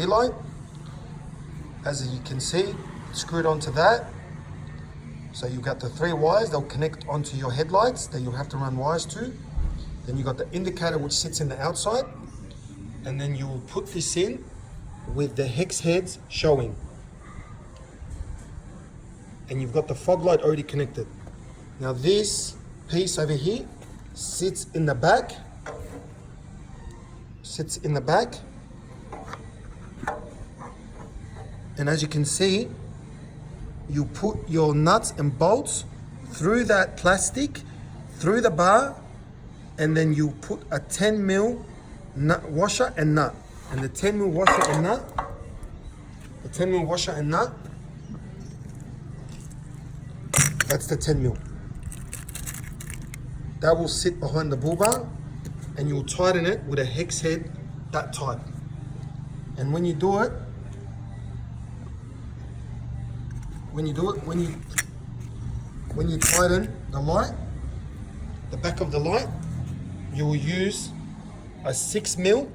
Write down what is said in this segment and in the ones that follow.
key light. As you can see, screwed onto that. So you've got the 3 wires, they'll connect onto your headlights that you'll have to run wires to. Then you've got the indicator which sits in the outside. And then you will put this in with the hex heads showing. And you've got the fog light already connected. Now this piece over here sits in the back. And as you can see, you put your nuts and bolts through that plastic, through the bar, and then you put a 10 mil nut washer and nut. And the 10 mil washer and nut, that's the 10 mil. That will sit behind the bull bar, and you'll tighten it with a hex head that type. And when you do it, when you tighten the light, the back of the light, you will use a 6 mil,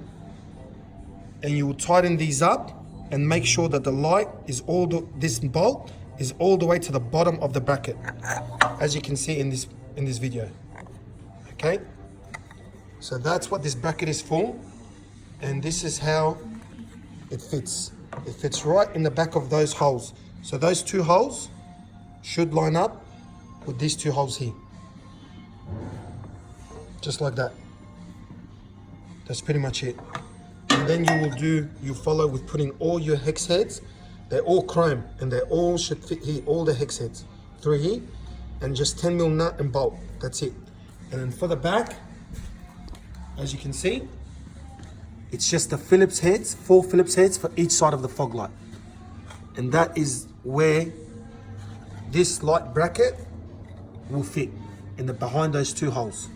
and you will tighten these up and make sure that the light is this bolt is all the way to the bottom of the bracket, as you can see in this video. Okay, so that's what this bracket is for, and this is how it fits. It fits right in the back of those holes. So those 2 holes should line up with these 2 holes here. Just like that. That's pretty much it. And then you follow with putting all your hex heads. They're all chrome and they all should fit here, all the hex heads through here, and just 10 mil nut and bolt. That's it. And then for the back, as you can see, it's just the Phillips heads, 4 Phillips heads for each side of the fog light. And that is where this light bracket will fit, behind those 2 holes.